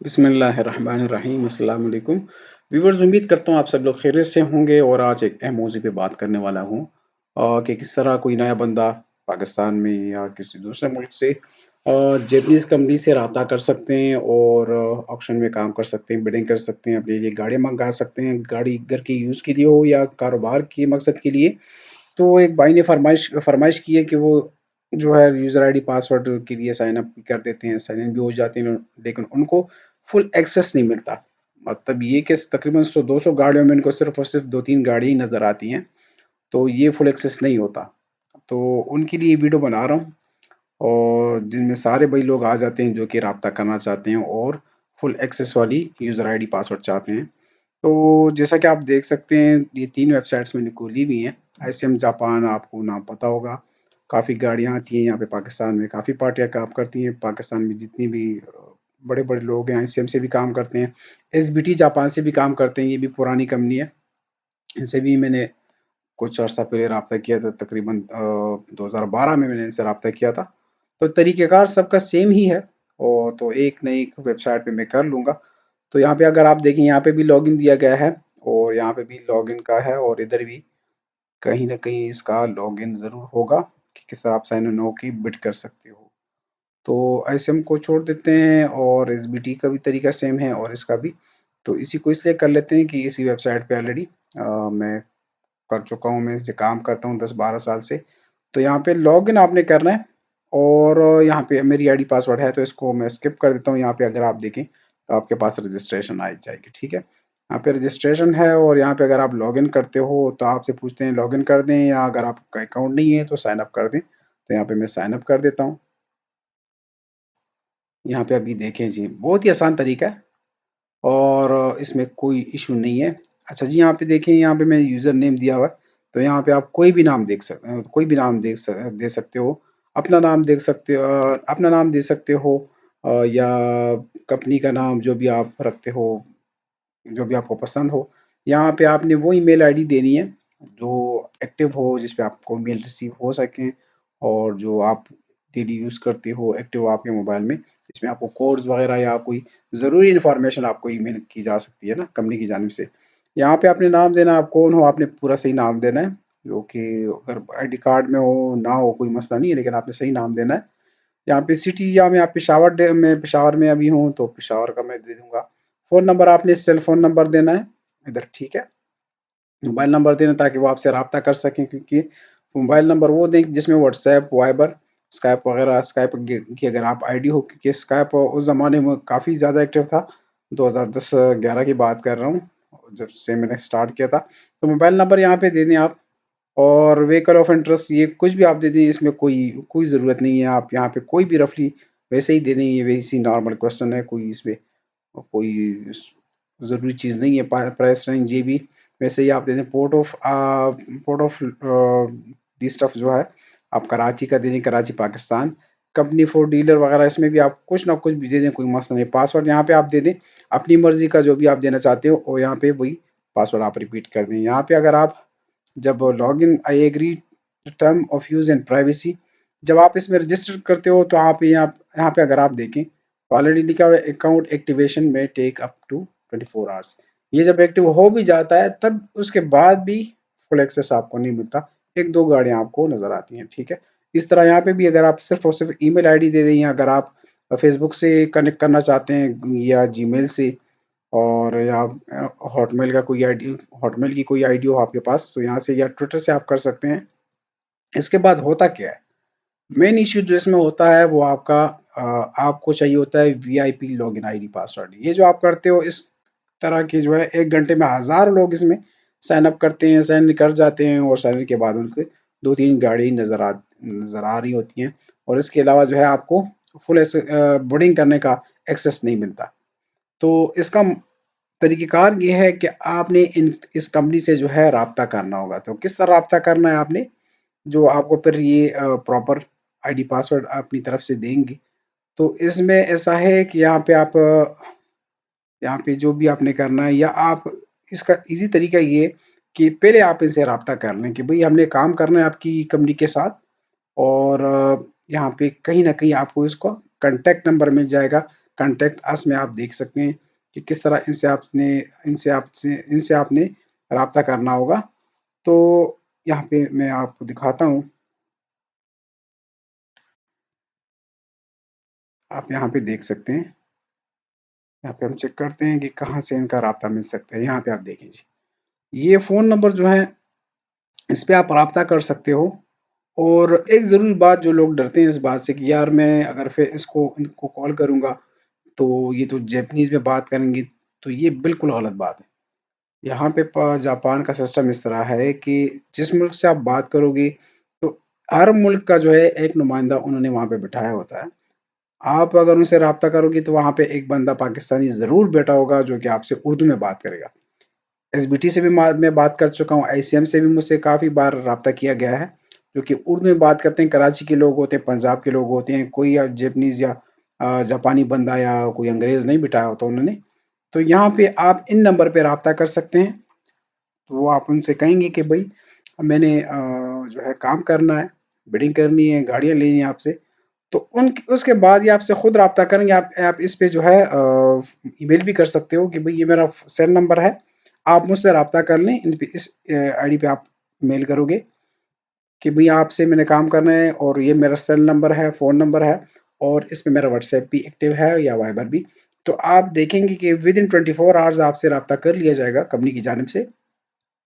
बिस्मिल्लाहिर्रहमानिर्रहीम अस्सलाम वालेकुम। व्यूअर्स, उम्मीद करता हूँ आप सब लोग खैरियत से होंगे और आज एक अहम मौज़ू पे बात करने वाला हूँ कि किस तरह कोई नया बंदा पाकिस्तान में या किसी दूसरे मुल्क से जैपनीज़ कंपनी से राब्ता कर सकते हैं और ऑक्शन में काम कर सकते हैं, बिडिंग कर सकते हैं, अपने लिए गाड़ियाँ मंगा सकते हैं, गाड़ी घर के यूज़ के लिए हो या कारोबार के मकसद के लिए। तो एक भाई ने फरमाइश फरमाइश की है कि वो जो है यूज़र आईडी पासवर्ड के लिए साइन अप कर देते हैं, साइन इन भी हो जाते हैं, लेकिन उनको फुल एक्सेस नहीं मिलता। मतलब ये कि तकरीबन 100-200 गाड़ियों में इनको सिर्फ और सिर्फ 2-3 गाड़ी ही नज़र आती हैं, तो ये फुल एक्सेस नहीं होता। तो उनके लिए वीडियो बना रहा हूँ और जिनमें सारे भाई लोग आ जाते हैं जो कि राब्ता करना चाहते हैं और फुल एक्सेस वाली यूज़र आईडी पासवर्ड चाहते हैं। तो जैसा कि आप देख सकते हैं, ये 3 वेबसाइट्स मैंने खोली हुई हैं। आईसीएम जापान, आपको नाम पता होगा। काफ़ी गाड़ियाँ आती हैं यहाँ पे पाकिस्तान में, काफ़ी पार्टियाँ काम करती हैं। पाकिस्तान में जितनी भी बड़े-बड़े लोग हैं, आईसीएम से भी काम करते हैं। एसबीटी जापान से भी काम करते हैं, ये भी पुरानी कंपनी है। इनसे भी मैंने कुछ अर्सा पहले राब्ता किया था, तकरीबन 2012 में मैंने इनसे राब्ता किया था। तो तरीक़ेकार सबका सेम ही है और तो एक न एक वेबसाइट पे मैं कर लूँगा। तो यहाँ पे अगर आप देखें, यहाँ पे भी लॉगिन दिया गया है और यहाँ पे भी लॉगिन का है और इधर भी कहीं न कहीं इसका लॉगिन ज़रूर होगा कि किस तरह आप साइन इन होके बिड कर सकते हो। तो आईसीएम को छोड़ देते हैं और एसबीटी का भी तरीका सेम है और इसका भी। तो इसी को इसलिए कर लेते हैं कि इसी वेबसाइट पे ऑलरेडी मैं कर चुका हूँ, मैं इससे काम करता हूँ 10-12 साल से। तो यहाँ पे लॉगिन आपने करना है और यहाँ पे मेरी आईडी पासवर्ड है, तो इसको मैं स्किप कर देता हूँ। यहाँ पे अगर आप देखें तो आपके पास रजिस्ट्रेशन आ जाएगी, ठीक है। यहाँ पे रजिस्ट्रेशन है और यहाँ पे अगर आप लॉगिन करते हो तो आपसे पूछते हैं लॉगिन कर दें या अगर आपका अकाउंट नहीं है तो साइन अप कर दें। तो यहाँ पे मैं साइन अप कर देता हूँ। यहाँ पे अभी देखें जी, बहुत ही आसान तरीका है और इसमें कोई इशू नहीं है। अच्छा जी, यहाँ पे देखें, यहाँ पे मैं यूज़र नेम दिया हुआ है, तो यहाँ पे आप कोई भी नाम कोई भी नाम दे सकते हो। अपना नाम देख सकते हो, अपना नाम दे सकते हो या कंपनी का नाम जो भी आप रखते हो, जो भी आपको पसंद हो। यहाँ पे आपने वो ईमेल आईडी देनी है जो एक्टिव हो, जिस पे आपको मेल रिसीव हो सके और जो आप डेली यूज़ करते हो, एक्टिव हो आपके मोबाइल में। इसमें आपको कोड्स वगैरह या कोई ज़रूरी इन्फॉर्मेशन आपको ईमेल की जा सकती है ना कंपनी की जानिब से। यहाँ पे आपने नाम देना, आप कौन हो, आपने पूरा सही नाम देना है, जो कि अगर आईडी कार्ड में हो ना हो कोई मसला नहीं है, लेकिन आपने सही नाम देना है। यहाँ पे सिटी या मैं आप मैं पेशावर में अभी हूँ तो पेशावर का मैं दे दूंगा। फ़ोन नंबर आपने सेल फ़ोन नंबर देना है इधर, ठीक है। मोबाइल नंबर देना ताकि वो आपसे राब्ता कर सकें, क्योंकि मोबाइल नंबर वो दें जिसमें व्हाट्सएप, वाइबर, स्काइप वगैरह, स्काइप की अगर आप आईडी हो, क्योंकि स्काइप उस ज़माने में काफ़ी ज़्यादा एक्टिव था। 2010-11 की बात कर रहा हूँ, जब से मैंने स्टार्ट किया था। तो मोबाइल नंबर यहाँ पे दे दें आप और व्हीकल ऑफ इंटरेस्ट ये कुछ भी आप दे दें, इसमें कोई कोई ज़रूरत नहीं है। आप यहाँ पे कोई भी रफली वैसे ही दे दें, ये वैसी नॉर्मल क्वेश्चन है, कोई इसमें कोई ज़रूरी चीज़ नहीं है। प्राइस रेंज ये भी वैसे ही आप दे दें। पोर्ट ऑफ डी स्टफ जो है आप कराची का दे दें, Karachi Pakistan. Company for dealer वगैरह इसमें भी आप कुछ ना कुछ भी दे दें, कोई मसला नहीं। पासवर्ड यहाँ पे आप दे दें अपनी मर्जी का, जो भी आप देना चाहते हो, और यहाँ पे वही पासवर्ड आप रिपीट कर दें। यहाँ पे अगर आप जब login I agree term of use and privacy, जब आप इसमें रजिस्टर करते हो तो आप यहाँ पे अगर आप देखें तो ऑलरेडी लिखा हुआ है अकाउंट एक्टिवेशन में टेक अप टू 24 आवर्स। ये जब एक्टिव हो भी जाता है तब उसके बाद भी फुल एक्सेस आपको नहीं मिलता, एक दो गाड़ियाँ आपको नज़र आती हैं, ठीक है। इस तरह यहाँ पे भी अगर आप सिर्फ और सिर्फ ईमेल आईडी दे दें, या अगर आप फेसबुक से कनेक्ट करना चाहते हैं या जीमेल से, और या हॉटमेल का कोई आईडी, हॉटमेल की कोई आईडी हो आपके पास, तो यहाँ से या ट्विटर से आप कर सकते हैं। इसके बाद होता क्या है, मेन इश्यू जो इसमें होता है वो आपका आपको चाहिए होता है वीआईपी लॉगिन आईडी पासवर्ड। ये जो आप करते हो इस तरह की जो है, 1 घंटे में हज़ार लोग इसमें साइन अप करते हैं, साइन कर जाते हैं और साइन के बाद उनके 2-3 गाड़ी नज़र आ रही होती हैं और इसके अलावा जो है आपको फुल बोर्डिंग करने का एक्सेस नहीं मिलता। तो इसका तरीक़ेकार ये है कि आपने इस कंपनी से जो है राब्ता करना होगा। तो किस तरह राब्ता करना है आपने, जो आपको फिर ये प्रॉपर आईडी पासवर्ड अपनी तरफ से देंगे। तो इसमें ऐसा है कि यहाँ पे आप यहाँ पे जो भी आपने करना है, या आप इसका ईज़ी तरीका ये कि पहले आप इनसे राब्ता कर लें कि भई हमने काम करना है आपकी कंपनी के साथ, और यहाँ पे कहीं न कहीं आपको इसका कॉन्टैक्ट नंबर मिल जाएगा। कॉन्टैक्ट अस में आप देख सकते हैं कि किस तरह इनसे आपने राब्ता करना होगा। तो यहाँ पे मैं आपको दिखाता हूँ। आप यहाँ पे देख सकते हैं। यहाँ पे हम चेक करते हैं कि कहाँ से इनका राब्ता मिल सकता है। यहाँ पे आप देखें जी, ये फ़ोन नंबर जो है, इस पे आप राब्ता कर सकते हो। और एक ज़रूरी बात, जो लोग डरते हैं इस बात से कि यार मैं अगर फिर इनको कॉल करूँगा तो ये तो जापानीज़ में बात करेंगे, तो ये बिल्कुल गलत बात है। यहाँ पे जापान का सिस्टम इस तरह है कि जिस मुल्क से आप बात करोगे, तो हर मुल्क का जो है एक नुमाइंदा उन्होंने वहाँ पे बिठाया होता है। आप अगर उनसे राब्ता करोगे तो वहाँ पे एक बंदा पाकिस्तानी ज़रूर बैठा होगा जो कि आपसे उर्दू में बात करेगा। एसबीटी से भी मैं बात कर चुका हूँ, आईसीएम से भी मुझसे काफ़ी बार राब्ता किया गया है, जो कि उर्दू में बात करते हैं। कराची के लोग होते हैं, पंजाब के लोग होते हैं, कोई या जापानीज़ या जापानी बंदा या कोई अंग्रेज़ नहीं बिठाया होता उन्होंने। तो यहाँ पे आप इन नंबर पे राब्ता कर सकते हैं। तो वो आप उनसे कहेंगे कि भई मैंने जो है काम करना है, बिडिंग करनी है, गाड़ियाँ लेनी है आपसे। तो उन उसके बाद ये आपसे खुद राब्ता करेंगे। आप इस पे जो है ईमेल भी कर सकते हो कि भई ये मेरा सेल नंबर है, आप मुझसे राब्ता कर लें। इन पे इस आईडी पे आप मेल करोगे कि भई आपसे मैंने काम करना है और ये मेरा सेल नंबर है, फ़ोन नंबर है, और इसमें मेरा व्हाट्सएप भी एक्टिव है या वाइबर भी। तो आप देखेंगे कि विदिन 24 आवर्स आपसे राब्ता कर लिया जाएगा कंपनी की जानिब से।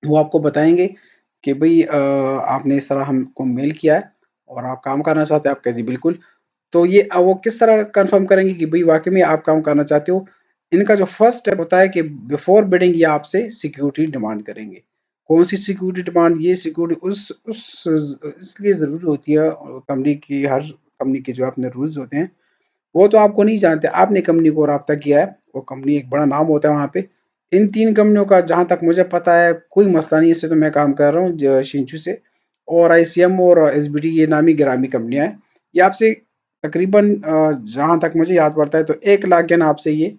वो आपको बताएँगे कि भई आपने इस तरह हमको मेल किया है और आप काम करना चाहते हैं। आप कहें जी बिल्कुल। तो ये वो किस तरह कन्फर्म करेंगे कि भई वाक़ई में आप काम करना चाहते हो? इनका जो फर्स्ट स्टेप होता है कि बिफोर बिडिंग ये आपसे सिक्योरिटी डिमांड करेंगे। कौन-सी सिक्योरिटी डिमांड? ये सिक्योरिटी उस इसलिए ज़रूरी होती है, हर कंपनी के जो अपने रूल्स होते हैं, वो तो आपको नहीं जानते। आपने कंपनी को राब्ता किया है, वो कंपनी एक बड़ा नाम होता है वहाँ पे। इन 3 कंपनियों का जहाँ तक मुझे पता है कोई मसला नहीं है। इससे तो मैं काम कर रहा हूँ शिंचू से, और आईसीएम और एसबीटी ये नामी-गिरामी कंपनियाँ हैं। ये आपसे तकरीबन जहाँ तक मुझे याद पड़ता है तो 1 लाख के ना आपसे ये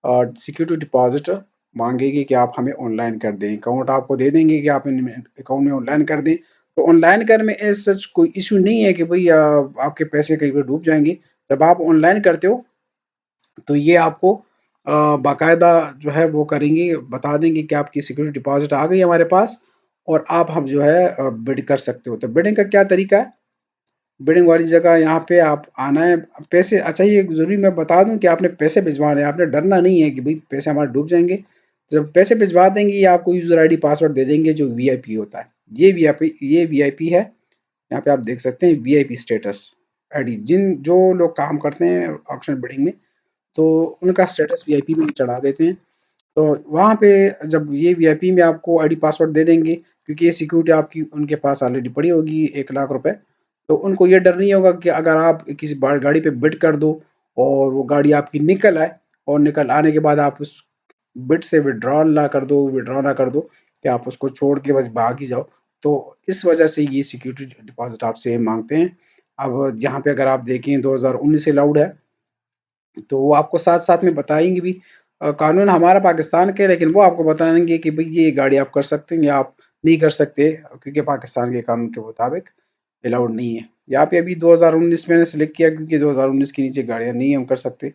सिक्योरिटी डिपॉज़िट माँगेगी कि आप हमें ऑनलाइन कर दें। अकाउंट आपको दे देंगे कि आप इन अकाउंट में ऑनलाइन कर दें। तो ऑनलाइन करने में एज़ सच कोई इश्यू नहीं है कि भई आपके पैसे कहीं पे डूब जाएँगे। जब आप ऑनलाइन करते हो तो ये आपको बाकायदा जो है वो करेंगे, बता देंगे कि आपकी सिक्योरिटी डिपॉज़िट आ गई है हमारे पास, और आप हम जो है बिड कर सकते हो। तो बिडिंग का क्या तरीका है? बिडिंग वाली जगह यहाँ पे आप आना है। पैसे, अच्छा ये ज़रूरी मैं बता दूँ कि आपने पैसे भिजवाने हैं, आपने डरना नहीं है कि भई पैसे हमारे डूब जाएँगे। जब पैसे भिजवा देंगे, ये आपको यूज़र आईडी पासवर्ड दे देंगे जो वीआईपी होता है। ये वीआईपी है। यहाँ पे आप देख सकते हैं वीआईपी स्टेटस आईडी। जो लोग काम करते हैं ऑक्शन बिडिंग में, तो उनका स्टेटस वीआईपी में चढ़ा देते हैं। तो वहाँ पे जब ये वीआईपी में आपको आईडी पासवर्ड दे देंगे, क्योंकि ये सिक्योरिटी आपकी उनके पास ऑलरेडी पड़ी होगी 1 लाख रुपए, तो उनको ये डर नहीं होगा कि अगर आप किसी गाड़ी पे बिड कर दो और वो गाड़ी आपकी निकल आए, और निकल आने के बाद आप उस बिड से विड्रॉ ना कर दो कि आप उसको छोड़ के बस भाग ही जाओ। तो इस वजह से ये सिक्योरिटी डिपॉजिट आपसे मांगते हैं। अब यहाँ पे अगर आप देखें 2019 से अलाउड है, तो वो आपको साथ-साथ में बताएँगे भी। कानून हमारा पाकिस्तान का है, लेकिन वो आपको बताएँगे कि भई ये गाड़ी आप कर सकते हैं या आप नहीं कर सकते, क्योंकि पाकिस्तान के कानून के मुताबिक अलाउड नहीं है। यहाँ पे अभी 2019 मैंने सेलेक्ट किया क्योंकि 2019 के नीचे गाड़ियाँ नहीं हम कर सकते।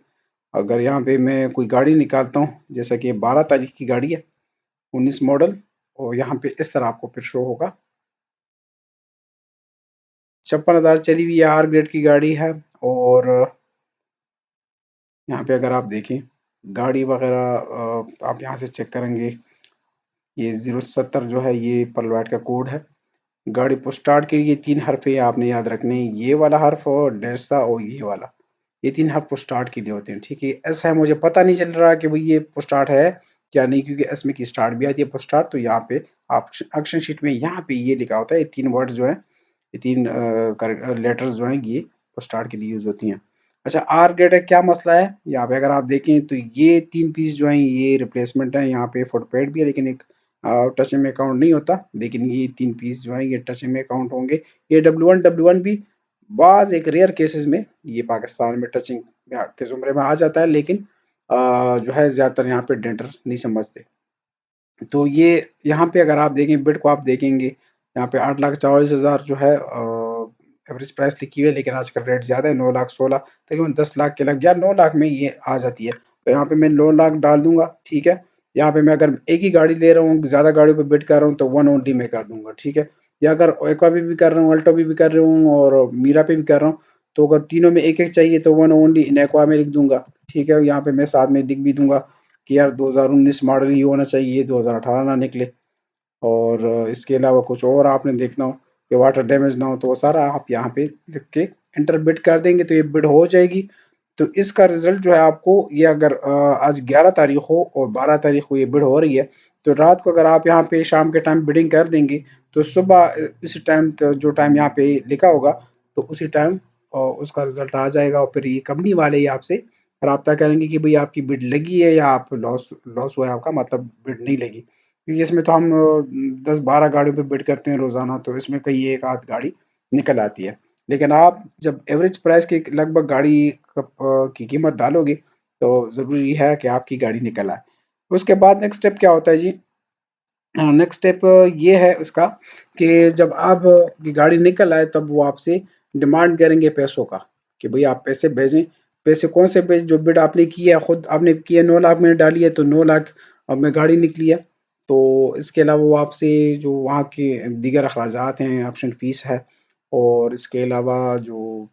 अगर यहाँ पे मैं कोई गाड़ी निकालता हूँ, जैसा कि 12 तारीख की गाड़ी है, 19 मॉडल, और यहाँ पे इस तरह आपको फिर शो होगा। 56,000 चली हुई है, आर ग्रेड की गाड़ी है। और यहाँ पे अगर आप देखें गाड़ी वगैरह, आप यहाँ से चेक करेंगे, ये 070 जो है ये पर्ल का कोड है। गाड़ी को स्टार्ट के लिए 3 हर्फ है, आपने याद रखने हैं, ये वाला हर्फ और डैश और ये वाला। ये 3 हर्फ पुश स्टार्ट के लिए होते हैं, ठीक है। एस है, मुझे पता नहीं चल रहा कि भाई ये पुश स्टार्ट है क्या नहीं, क्योंकि एस में की स्टार्ट भी आती है पुश स्टार्ट। तो यहाँ पे आप एक्शन शीट में यहाँ पे ये लिखा होता है, ये 3 वर्ड्स जो है, ये 3 लेटर्स जो हैं, ये पुश स्टार्ट के लिए यूज होती हैं। अच्छा, आर ग्रेड है, क्या मसला है यहाँ पे? अगर आप देखें तो ये 3 पीस जो हैं ये रिप्लेसमेंट है। यहाँ पे फुट पैड भी है, लेकिन एक टच में काउंट नहीं होता, लेकिन ये 3 पीस जो हैं ये टच में काउंट होंगे। ये W1 भी बाज एक रेयर केसेस में ये पाकिस्तान में टचिंग के जुमरे में आ जाता है, लेकिन जो है ज्यादातर यहाँ पे डेंटर नहीं समझते। तो ये यहाँ पे अगर आप देखें बिड को, आप देखेंगे यहाँ पे 8,40,000 जो है एवरेज प्राइस लिखी हुई है, लेकिन आजकल रेट ज़्यादा है, 9 लाख 16 तकरीबन 10 लाख के लग या 9 लाख में ये आ जाती है। तो यहाँ पे मैं 9 लाख डाल दूंगा, ठीक है। यहाँ पे मैं अगर एक ही गाड़ी ले रहा हूँ, ज़्यादा गाड़ियों पे बिड कर रहा हूँ, तो वन ओनली में कर दूंगा, ठीक है। या अगर एक्वा भी कर रहा हूँ, अल्टो भी कर रहा हूँ और मीरा पे भी कर रहा हूँ, तो अगर तीनों में एक एक चाहिए तो वन ओनली इन एक्वा में लिख दूंगा, ठीक है। यहाँ पे मैं साथ में लिख भी दूंगा कि यार 2019 मॉडल ही होना चाहिए, 2018 ना निकले। और इसके अलावा कुछ और आपने देखना हो कि वाटर डैमेज ना हो, तो वो सारा आप यहाँ पे लिख के इंटर बिड कर देंगे तो ये बिड हो जाएगी। तो इसका रिजल्ट जो है आपको ये अगर आज 11 तारीख हो और 12 तारीख को ये बिड हो रही है, तो रात को अगर आप यहाँ पे शाम के टाइम बिडिंग कर देंगे, तो सुबह इसी टाइम जो टाइम यहाँ पे लिखा होगा, तो उसी टाइम उसका रिजल्ट आ जाएगा और फिर ये कंपनी वाले ही आपसे राब्ता करेंगे कि भाई आपकी बिड लगी है या आप लॉस लॉस हुआ है आपका, मतलब बिड नहीं लगी। क्योंकि इसमें तो हम 10-12 गाड़ियों पे बिड करते हैं रोज़ाना, तो इसमें कहीं एक आध गाड़ी निकल आती है। लेकिन आप जब एवरेज प्राइस की लगभग गाड़ी की कीमत डालोगे, तो ज़रूरी है कि आपकी गाड़ी निकल आए। उसके बाद नेक्स्ट स्टेप क्या होता है जी? नेक्स्ट स्टेप ये है उसका कि जब आप की गाड़ी निकल आए, तब वो आपसे डिमांड करेंगे पैसों का कि भाई आप पैसे भेजें। पैसे कौन से भेज? जो बिड आपने की है, खुद आपने की है 9 लाख में डाली है, तो 9 लाख अब में गाड़ी निकली है। तो इसके अलावा वो आपसे जो वहाँ के दीगर अखराजात हैं, ऑप्शन फीस है, और इसके अलावा जो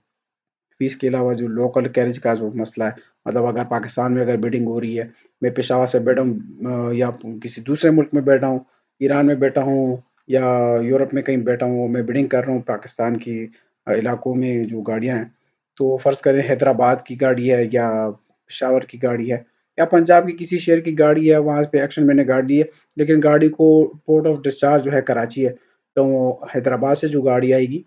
फीस के अलावा जो लोकल कैरेज का जो मसला है, मतलब अगर पाकिस्तान में अगर बिडिंग हो रही है, मैं पेशावर से बैठा हूँ या किसी दूसरे मुल्क में बैठा हूँ, ईरान में बैठा हूँ या यूरोप में कहीं बैठा हूँ, मैं बिडिंग कर रहा हूँ पाकिस्तान की इलाकों में जो गाड़ियाँ हैं, तो फ़र्ज़ करें हैदराबाद की गाड़ी है या पेशावर की गाड़ी है या पंजाब की किसी शहर की गाड़ी है, वहाँ पे एक्शन मैंने गाड़ी ली है, लेकिन गाड़ी को पोर्ट ऑफ डिस्चार्ज जो है कराची है, तो हैदराबाद से जो गाड़ी आएगी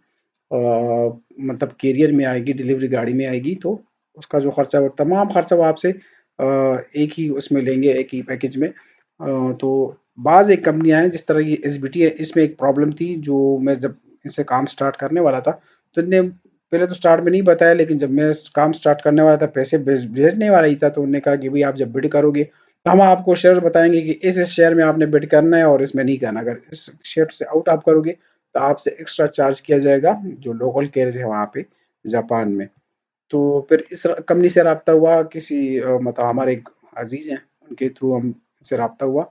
अ, मतलब कैरियर में आएगी, डिलीवरी गाड़ी में आएगी, तो उसका जो खर्चा वो तमाम खर्चा वो आपसे एक ही उसमें लेंगे, एक ही पैकेज में। तो बाज़ एक कंपनियां हैं जिस तरह की एसबीटी है, इसमें एक प्रॉब्लम थी जो मैं जब इनसे काम स्टार्ट करने वाला था, तो इनने पहले तो स्टार्ट में नहीं बताया, लेकिन जब मैं काम स्टार्ट करने वाला था, पैसे भेजने वाला ही था, तो उन्होंने कहा कि भाई आप जब बिड करोगे, तो हम आपको शेयर बताएंगे कि इस शेयर में आपने बिड करना है और इसमें नहीं करना। अगर इस शेयर से आउट आप करोगे, तो आपसे एक्स्ट्रा चार्ज किया जाएगा जो लोकल कैरेज है वहाँ पे जापान में। तो फिर इस कंपनी से रब्ता हुआ किसी मतलब हमारे एक अजीज हैं, उनके थ्रू हम से रब्ता हुआ,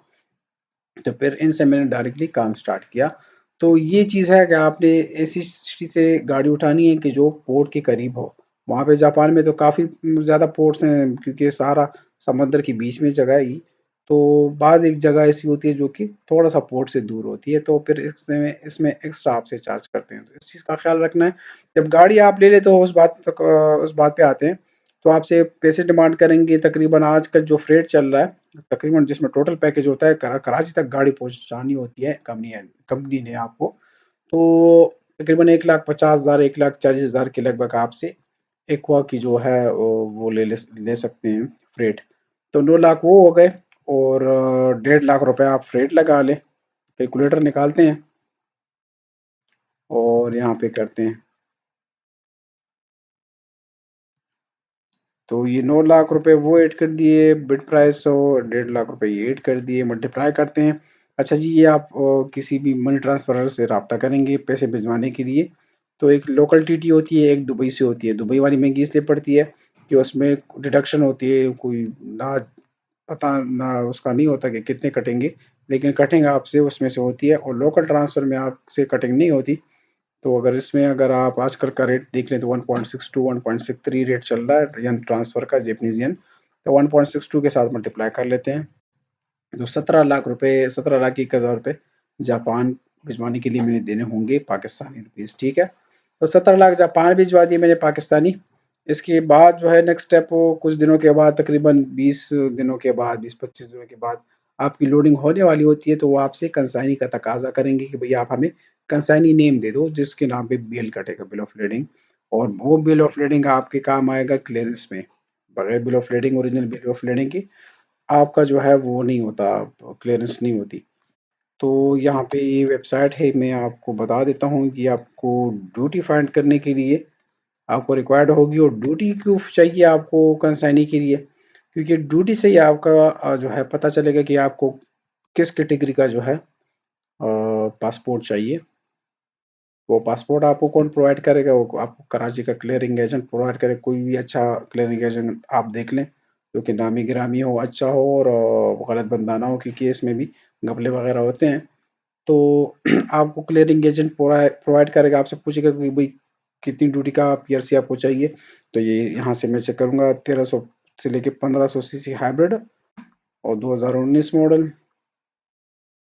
तो फिर इनसे मैंने डायरेक्टली काम स्टार्ट किया। तो ये चीज़ है कि आपने ऐसी सिटी से गाड़ी उठानी है कि जो पोर्ट के करीब हो। वहाँ पे जापान में तो काफ़ी ज़्यादा पोर्ट्स हैं, क्योंकि सारा समंदर के बीच में जगह है ये। तो बाज़ एक जगह ऐसी होती है जो कि थोड़ा सा पोर्ट से दूर होती है, तो फिर इसमें इसमें एक्स्ट्रा आपसे चार्ज करते हैं। तो इस चीज़ का ख्याल रखना है। जब गाड़ी आप ले लेते हो, उस बात पे आते हैं, तो आपसे पैसे डिमांड करेंगे। तकरीबन आजकल जो फ्रेट चल रहा है, तकरीबन जिसमें टोटल पैकेज होता है, कराची तक गाड़ी पहुंचानी होती है कंपनी ने आपको, तो तकरीबन 1,50,000 1,40,000 के लगभग आपसे एक्वा की जो है वो ले सकते हैं फ्रेट। तो 9 लाख वो हो गए, और 1.5 लाख रुपए आप फ्रेट लगा लें। कैलकुलेटर निकालते हैं और यहाँ पे करते हैं। तो ये 9 लाख रुपए वो ऐड कर दिए बिड प्राइस, और 1.5 लाख रुपए ये ऐड कर दिए, मल्टीप्लाई करते हैं। अच्छा जी, ये आप किसी भी मनी ट्रांसफर से रब्ता करेंगे पैसे भिजवाने के लिए, तो एक लोकल टीटी होती है, एक दुबई से होती है। दुबई वाली महंगी इसलिए पड़ती है कि उसमें डिडक्शन होती है, कोई ना पता ना उसका नहीं होता कि कितने कटेंगे, लेकिन कटेंगे आपसे उसमें से होती है। और लोकल ट्रांसफ़र में आपसे कटिंग नहीं होती। तो अगर इसमें अगर आप आजकल का रेट देख लें, तो 1.62 1.63 रेट चल रहा है यन ट्रांसफ़र का जेपनीज येन। तो 1.62 के साथ मल्टीप्लाई कर लेते हैं, तो 17 लाख रुपए, 17 लाख 21 हज़ार रुपये जापान भिजवाने के लिए मैंने देने होंगे पाकिस्तानी रुपीज़, ठीक है। तो 17 लाख जापान भिजवा दिए मैंने पाकिस्तानी। इसके बाद जो है नेक्स्ट स्टेप, वो कुछ दिनों के बाद, तकरीबन 20 दिनों के बाद, 20-25 दिनों के बाद आपकी लोडिंग होने वाली होती है, तो वो आपसे कंसाइनी का तकाजा करेंगे कि भैया आप हमें कंसाइनी नेम दे दो जिसके नाम पे बिल कटेगा, बिल ऑफ लेडिंग। और वो बिल ऑफ लेडिंग आपके काम आएगा क्लियरेंस में। बगैर bill of lading, original bill of lading की आपका जो है वो नहीं होता, क्लियरेंस नहीं होती। तो यहाँ पे ये वेबसाइट है, मैं आपको बता देता हूँ कि आपको ड्यूटी फाइंड करने के लिए आपको रिक्वायर्ड होगी। और ड्यूटी क्यों चाहिए आपको कंसाइनी के लिए? क्योंकि ड्यूटी से ही आपका जो है पता चलेगा कि आपको किस कैटेगरी का जो है पासपोर्ट चाहिए। वो पासपोर्ट आपको कौन प्रोवाइड करेगा? वो आपको कराची का क्लियरिंग एजेंट प्रोवाइड करे। कोई भी अच्छा क्लियरिंग एजेंट आप देख लें जो कि नामी गिरामी हो, अच्छा हो और गलत बंदा ना हो, क्योंकि इसमें भी घपले वगैरह होते हैं। तो आपको क्लियरिंग एजेंट प्रोवाइड करेगा, आपसे पूछेगा कि भाई कितनी ड्यूटी का पीआरसी आपको चाहिए। तो ये यहाँ से मैं चेक करूँगा, 1300 से लेके 1500 सीसी हाइब्रिड और 2019 मॉडल।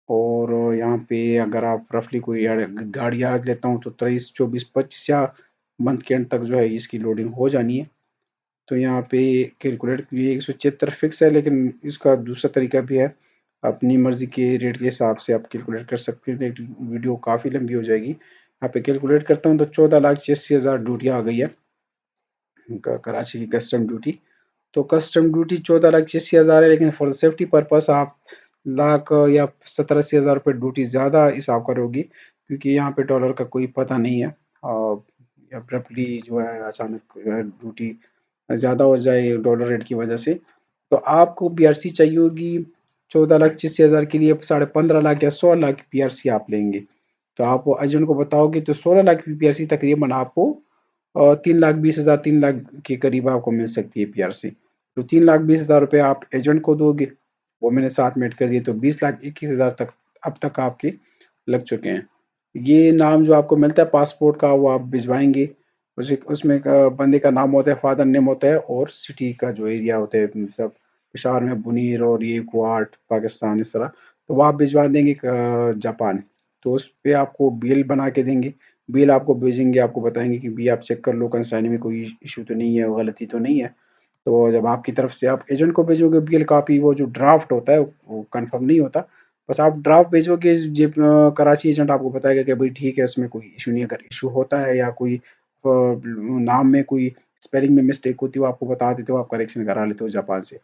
और यहाँ पे अगर आप रफली कोई गाड़ी आज लेता हूँ तो 23 24 25 या मंथ के एंड तक जो है इसकी लोडिंग हो जानी है। तो यहाँ पे कैलकुलेट ये 176 फिक्स है, लेकिन इसका दूसरा तरीका भी है। अपनी मर्जी के रेट के हिसाब से आप कैलकुलेट कर सकते हैं, लेकिन वीडियो काफ़ी लंबी हो जाएगी। यहाँ पे कैलकुलेट करता हूँ तो 14,86,000 ड्यूटी आ गई है कराची की कस्टम ड्यूटी। तो कस्टम ड्यूटी 14,86,000 है, लेकिन फॉर सेफ्टी पर्पस आप लाख या 70-80 हज़ार रुपये ड्यूटी ज़्यादा हिसाब करोगी, क्योंकि यहाँ पे डॉलर का कोई पता नहीं है। अब्रप्टली जो है अचानक ड्यूटी ज़्यादा हो जाए डॉलर रेट की वजह से। तो आपको पीआरसी चाहिए होगी 14,86,000 के लिए 15.5 लाख या 16 लाख की पीआरसी आप लेंगे। तो आप वो एजेंट को बताओगे तो 16 लाख की पीआरसी तकरीबन आपको 3,20,000 3 लाख के करीब आपको मिल सकती है पीआरसी। तो 3,20,000 रुपये आप एजेंट को दोगे, वो मैंने साथ में ऐड कर दिए, तो 20,21,000 तक अब तक आपके लग चुके हैं। ये नाम जो आपको मिलता है पासपोर्ट का वो आप भिजवाएंगे। उसमें बंदे का नाम होता है, फादर नेम होता है और सिटी का जो एरिया होता है, सब पेशावर में बुनीर और ये कुआट पाकिस्तान इस तरह। तो वो आप भिजवा देंगे जापान। तो उस पे आपको बिल बना के देंगे, बिल आपको भेजेंगे, आपको बताएंगे कि भी आप चेक कर लो कंसाइनी में कोई इशू तो नहीं है, गलती तो नहीं है। तो जब आपकी तरफ से आप एजेंट को भेजोगे बीएल कॉपी, वो जो ड्राफ्ट होता है वो कंफर्म नहीं होता। बस आप ड्राफ्ट भेजोगे, जे कराची एजेंट आपको बताएगा कि भाई ठीक है, इसमें कोई इशू नहीं है। अगर इशू होता है या कोई नाम में कोई स्पेलिंग में मिस्टेक होती है, वो आपको बता देते हो, आप करेक्शन करा लेते हो जापान से।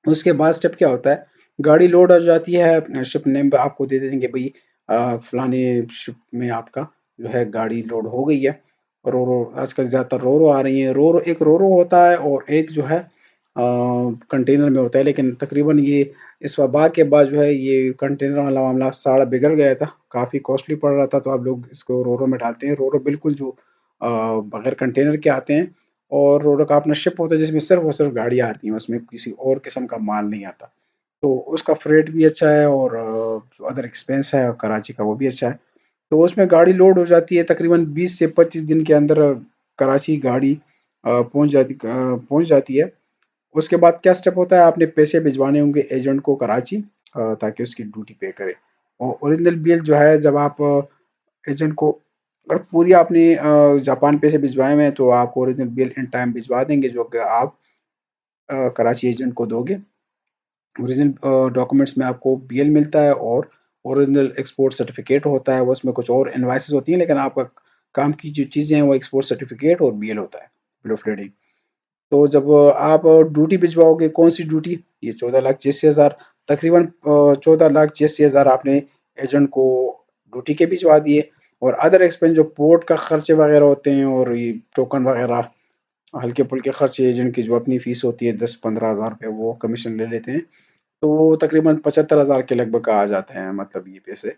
उसके बाद स्टेप क्या होता है, गाड़ी लोड हो जाती है, शिप नेम आपको दे देंगे भाई फलाने शिप में आपका जो है गाड़ी लोड हो गई है। रोरो आजकल ज़्यादातर रोरो आ रही है। रोरो एक रोरो होता है और एक जो है कंटेनर में होता है, लेकिन तकरीबन ये इस वबा के बाद जो है ये कंटेनर वाला मामला सारा बिगड़ गया था, काफ़ी कॉस्टली पड़ रहा था, तो आप लोग इसको रोरो में डालते हैं। रोरो बिल्कुल जो बगैर कंटेनर के आते हैं, और रोरो का अपना शिप होता है जिसमें सिर्फ और सिर्फ गाड़ियाँ आती हैं, उसमें किसी और किस्म का माल नहीं आता। तो उसका फ्रेट भी अच्छा है और जो अदर एक्सपेंस है कराची का वो भी अच्छा है। तो उसमें गाड़ी लोड हो जाती है तकरीबन 20 से 25 दिन के अंदर कराची गाड़ी पहुंच जाती है। उसके बाद क्या स्टेप होता है, आपने पैसे भिजवाने होंगे एजेंट को कराची, ताकि उसकी ड्यूटी पे करे। और ओरिजिनल बिल जो है जब आप एजेंट को, अगर पूरी आपने जापान पैसे भिजवाए हुए हैं तो आपको ओरिजिनल बिल इन टाइम भिजवा देंगे, जो कि आप कराची एजेंट को दोगे। ओरिजिनल डॉक्यूमेंट्स में आपको बीएल मिलता है और ओरिजिनल एक्सपोर्ट सर्टिफिकेट होता है। वो उसमें कुछ और इनवाइसेस होती हैं, लेकिन आपका काम की जो चीज़ें हैं वो एक्सपोर्ट सर्टिफिकेट और बीएल होता है, बिल ऑफ लीडिंग। तो जब आप ड्यूटी भिजवाओगे, कौन सी ड्यूटी, ये 14,86,000, तकरीबन 14,86,000 आपने एजेंट को ड्यूटी के भिजवा दिए। और अदर एक्सपेंस जो पोर्ट का खर्चे वगैरह होते हैं और ये टोकन वगैरह हल्के फुल्के खर्चे एजेंट की जो अपनी फीस होती है 10-15 हज़ार रुपये वो कमीशन ले लेते हैं। तो वो तकरीबन 75,000 के लगभग आ जाते हैं, मतलब ये पैसे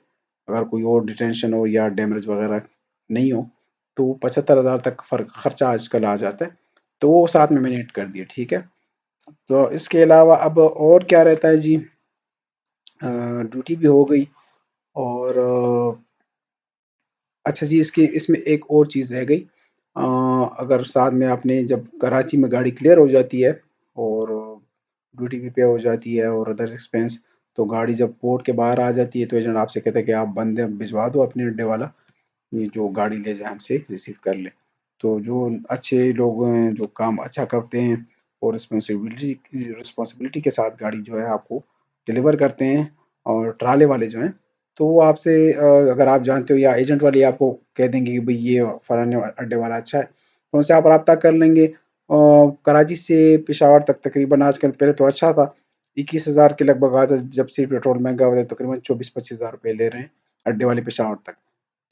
अगर कोई और डिटेंशन हो या डैमेज वगैरह नहीं हो तो 75,000 तक फर्क खर्चा आजकल आ जाता है। तो वो साथ में मैंने ऐड कर दिया, ठीक है। तो इसके अलावा अब और क्या रहता है जी, ड्यूटी भी हो गई। और अच्छा जी, इसके इसमें एक और चीज़ रह गई। अगर साथ में आपने जब कराची में गाड़ी क्लियर हो जाती है और ड्यूटी भी पे हो जाती है और अदर एक्सपेंस, तो गाड़ी जब पोर्ट के बाहर आ जाती है तो एजेंट आपसे कहता है कि आप बंदे भिजवा दो अपने अड्डे वाला, ये जो गाड़ी ले जाए हमसे रिसीव कर ले। तो जो अच्छे लोग हैं जो काम अच्छा करते हैं और रिस्पॉन्सिबिलिटी के साथ गाड़ी जो है आपको डिलीवर करते हैं, और ट्राले वाले जो हैं, तो वो आपसे अगर आप जानते हो या एजेंट वाले आपको कह देंगे कि भाई ये फलाने अड्डे वाला अच्छा है, तो उनसे आप रब्ता कर लेंगे। कराची से पेशावर तक तकरीबन आजकल, पहले तो अच्छा था 21,000 के लगभग, आज जब से पेट्रोल महंगा हुआ है तकरीबन 24-25 हज़ार रुपये ले रहे हैं अड्डे वाले पेशावर तक।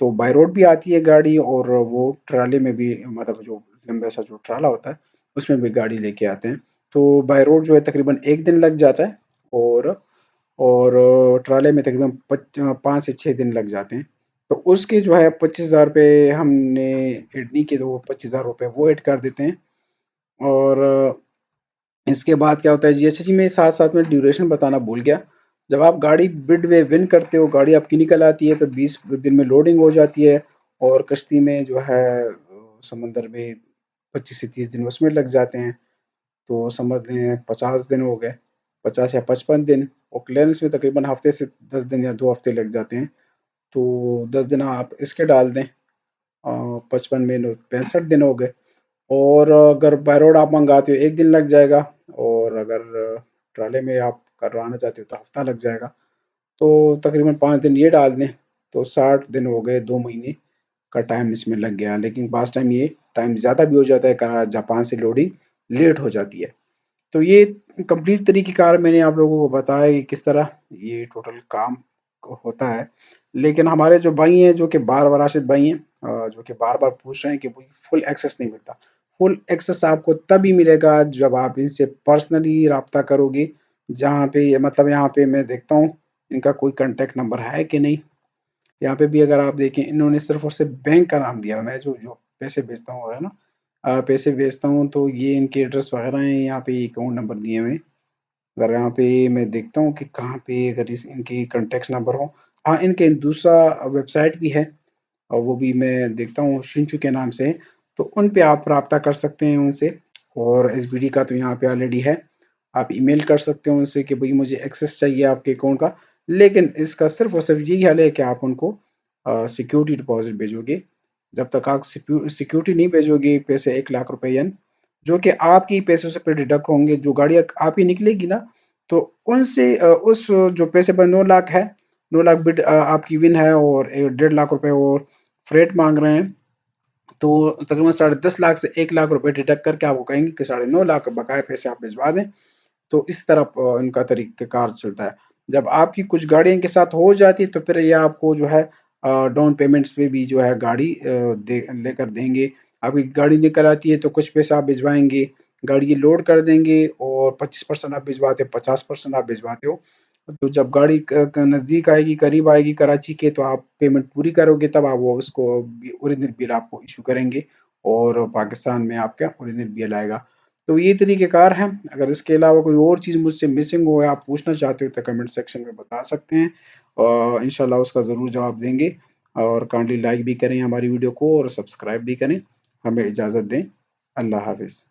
तो बाय रोड भी आती है गाड़ी और वो ट्राले में भी, मतलब जो लंबा सा जो ट्राला होता है उसमें भी गाड़ी लेके आते हैं। तो बाय रोड जो है तकरीबन एक दिन लग जाता है, और ट्राले में तकरीबन 5 से 6 दिन लग जाते हैं। तो उसके जो है 25,000 रुपये हमने ऐड नहीं किए, तो वो 25,000 रुपये वो ऐड कर देते हैं। और इसके बाद क्या होता है जी, अच्छा जी मैं साथ साथ में ड्यूरेशन बताना भूल गया। जब आप गाड़ी बिड वे विन करते हो, गाड़ी आपकी निकल आती है, तो 20 दिन में लोडिंग हो जाती है, और कश्ती में जो है समंदर में 25 से 30 दिन उसमें लग जाते हैं। तो समझ लें 50 दिन हो गए, 50 या 55 दिन। और क्लियरेंस में तकरीबन हफ्ते से 10 दिन या 2 हफ्ते लग जाते हैं। तो 10 दिन आप इसके डाल दें, 55 में 65 दिन हो गए। और अगर बाय रोड आप मंगाते हो 1 दिन लग जाएगा, और अगर ट्राले में आप करवाना चाहते हो तो हफ्ता लग जाएगा। तो तकरीबन 5 दिन ये डाल दें, तो 60 दिन हो गए, 2 महीने का टाइम इसमें लग गया। लेकिन पास टाइम ये टाइम ज़्यादा भी हो जाता है, जापान से लोडिंग लेट हो जाती है। तो ये कंप्लीट तरीक़ेकार मैंने आप लोगों को बताया कि किस तरह ये टोटल काम होता है। लेकिन हमारे जो भाई हैं, जो कि बार-बार राशिद भाई हैं, जो कि बार-बार पूछ रहे हैं कि भाई फुल एक्सेस नहीं मिलता। फुल एक्सेस आपको तभी मिलेगा जब आप इनसे पर्सनली राब्ता करोगे। जहाँ पे ये मतलब यहाँ पे मैं देखता हूँ इनका कोई कॉन्टैक्ट नंबर है कि नहीं। यहाँ पे भी अगर आप देखें, इन्होंने सिर्फ़ और सिर्फ़ बैंक का नाम दिया है। मैं जो जो पैसे भेजता हूँ, है ना, पैसे भेजता हूँ, तो ये इनके एड्रेस वगैरह हैं, यहाँ पे अकाउंट नंबर दिए हुए हैं। अगर यहाँ पे मैं देखता हूँ कि कहाँ पे अगर इनकी कॉन्टैक्ट नंबर हो। हाँ, इनके दूसरा वेबसाइट भी है, और वो भी मैं देखता हूँ शिंचू के नाम से है। तो उन पे आप राब्ता कर सकते हैं उनसे। और एसबीडी का तो यहाँ पे ऑलरेडी है। आप ईमेल कर सकते हो उनसे कि भाई मुझे एक्सेस चाहिए आपके अकाउंट का। लेकिन इसका सिर्फ और सिर्फ यही हल है कि आप उनको सिक्योरिटी डिपॉजिट भेजोगे। जब तक आप सिक्योरिटी नहीं भेजोगे, पैसे 1 लाख रुपए यन, जो कि आपके ही पैसों से पे डिडक्ट होंगे, जो गाड़ी आप ही निकलेगी ना, तो उनसे उस जो पैसे पर 9 लाख है, 9 लाख बिड आपकी विन है, और 1.5 लाख रुपए और फ्रेट मांग रहे हैं। तो तकरीबन 10.5 लाख से 1 लाख रुपए डिडक्ट करके आपको कहेंगे कि 9.5 लाख बकाया पैसे आप भिजवा दें। तो इस तरह इनका तरीक़ेकार चलता है। जब आपकी कुछ गाड़ी इनके साथ हो जाती है, तो फिर ये आपको जो है डाउन पेमेंट्स पे भी जो है गाड़ी लेकर देंगे। आपकी गाड़ी निकल आती है तो कुछ पैसा आप भिजवाएँगे, गाड़ी ये लोड कर देंगे, और 25% आप भिजवाते हो, 50% आप भिजवाते हो। तो जब गाड़ी क नज़दीक आएगी, करीब आएगी कराची के, तो आप पेमेंट पूरी करोगे, तब आप वो उसको ओरिजिनल बिल आपको इश्यू करेंगे, और पाकिस्तान में आपका ओरिजिनल बिल आएगा। तो ये तरीक़ेकार है। अगर इसके अलावा कोई और चीज़ मुझसे मिसिंग हो या आप पूछना चाहते हो, तो कमेंट सेक्शन में बता सकते हैं, और इंशाल्लाह उसका ज़रूर जवाब देंगे। और काइंडली लाइक भी करें हमारी वीडियो को, और सब्सक्राइब भी करें। हमें इजाज़त दें। अल्लाह हाफ़िज़।